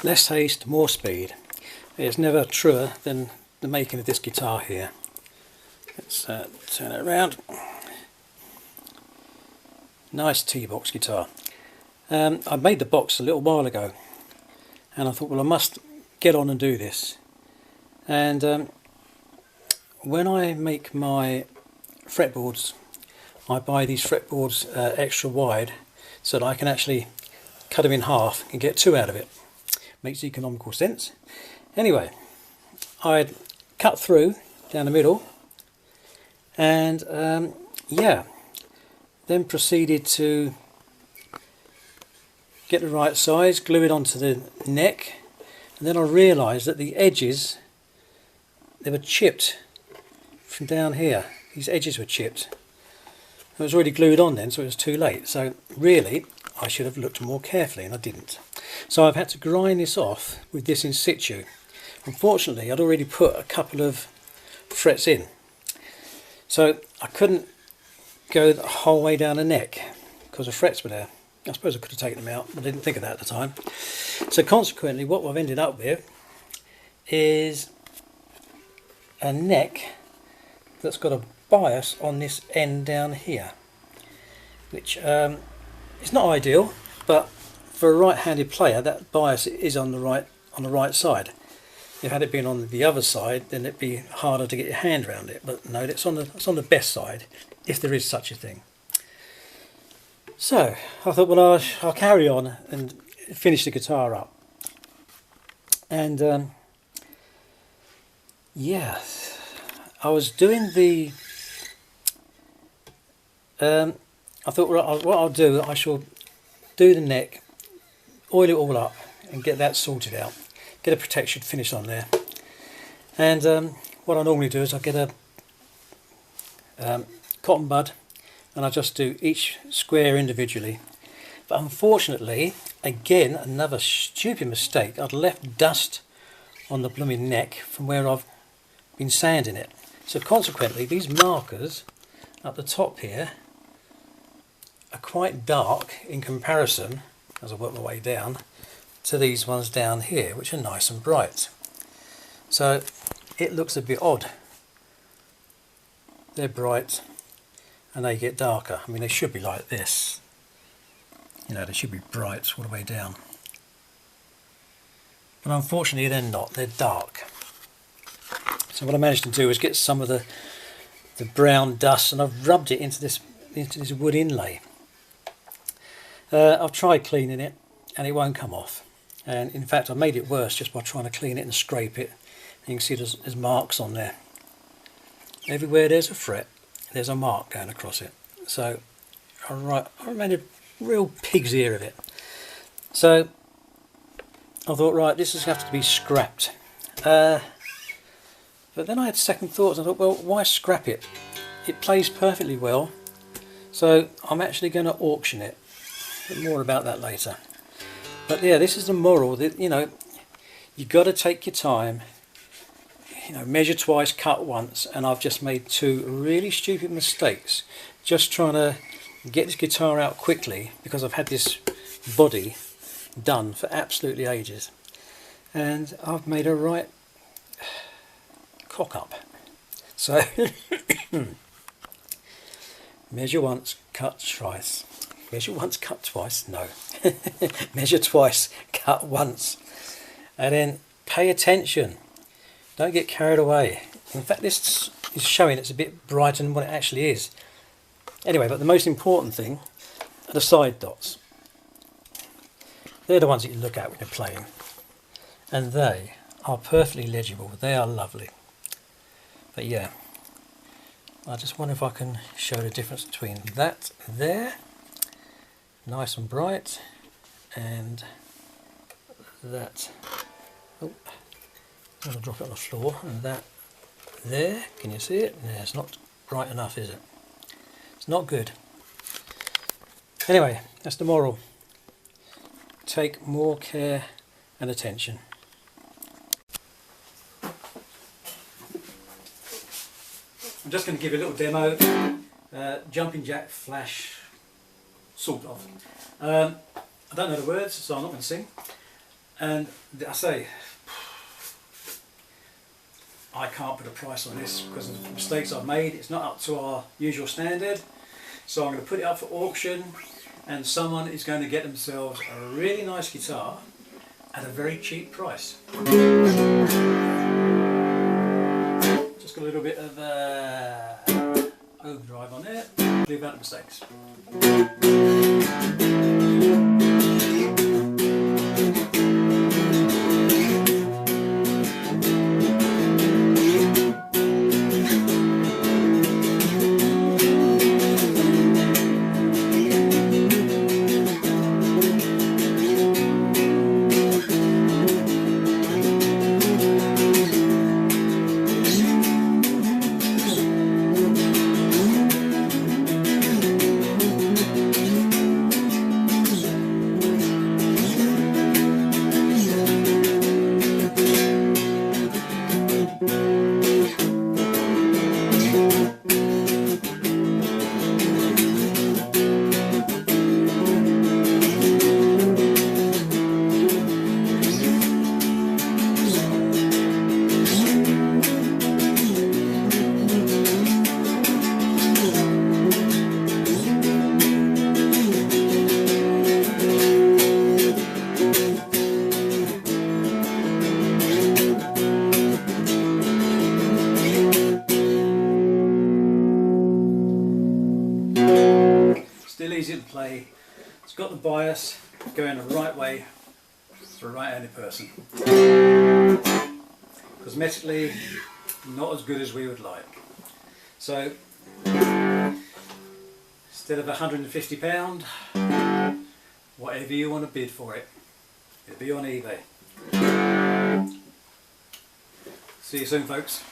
Less haste, more speed. It's never truer than the making of this guitar here. Let's turn it around. Nice T-box guitar. I made the box a little while ago and I thought, well, I must get on and do this. And when I make my fretboards, I buy these fretboards extra wide so that I can actually cut them in half and get two out of it. Makes economical sense. Anyway, I'd cut through down the middle and yeah, then proceeded to get the right size, glue it onto the neck, and then I realised that the edges, they were chipped from down here. These edges were chipped. It was already glued on then, so it was too late. So really, I should have looked more carefully, and I didn't. So I've had to grind this off with this in situ. Unfortunately, I'd already put a couple of frets in, so I couldn't go the whole way down the neck because the frets were there. I suppose I could have taken them out, but I didn't think of that at the time. So consequently, what I've ended up with is a neck that's got a bias on this end down here, which is not ideal, but for a right-handed player, that bias is on the right side. If had it been on the other side, then it'd be harder to get your hand around it. But no, it's on the best side, if there is such a thing. So I thought, well, I'll carry on and finish the guitar up. And yeah, I was doing the. I thought, what I'll do, I shall do the neck, oil it all up, and get that sorted out. Get a protection finish on there. And what I normally do is I get a cotton bud, and I just do each square individually. But unfortunately, again, another stupid mistake. I'd left dust on the blooming neck from where I've been sanding it. So consequently, these markers up the top here are quite dark in comparison, as I work my way down, to these ones down here, which are nice and bright. So it looks a bit odd. They're bright and they get darker. I mean, they should be like this. You know, they should be bright all the way down. But unfortunately they're not, they're dark. So what I managed to do is get some of the brown dust, and I've rubbed it into this wood inlay. I've tried cleaning it and it won't come off. And in fact, I made it worse just by trying to clean it and scrape it. And you can see there's marks on there. Everywhere there's a fret, there's a mark going across it. So I made a real pig's ear of it. So I thought, right, this is going to have to be scrapped. But then I had second thoughts. I thought, well, why scrap it? It plays perfectly well. So I'm actually going to auction it. But more about that later. But yeah, this is the moral that, you know, you got to take your time. You know, measure twice, cut once, and I've just made two really stupid mistakes just trying to get this guitar out quickly because I've had this body done for absolutely ages, and I've made a right cock up. So measure once, cut twice. Measure once, cut twice. No. Measure twice, cut once. And then pay attention. Don't get carried away. In fact, this is showing it's a bit brighter than what it actually is. Anyway, but the most important thing are the side dots. They're the ones that you look at when you're playing. And they are perfectly legible. They are lovely. But yeah, I just wonder if I can show the difference between that there, nice and bright, and that, oh, I'm going to drop it on the floor, and that there, can you see it? Yeah, it's not bright enough, is it? It's not good. Anyway, that's the moral. Take more care and attention. I'm just going to give you a little demo, jumping jack flash, sort of. I don't know the words, so I'm not going to sing. And I say, I can't put a price on this because of the mistakes I've made. It's not up to our usual standard. So I'm going to put it up for auction, and someone is going to get themselves a really nice guitar at a very cheap price. Just got a little bit of overdrive on there. Leave out the mistakes. Still easy to play. It's got the bias going the right way for a right-handed person. Cosmetically, not as good as we would like. So, instead of £150, whatever you want to bid for it, it'll be on eBay. See you soon, folks.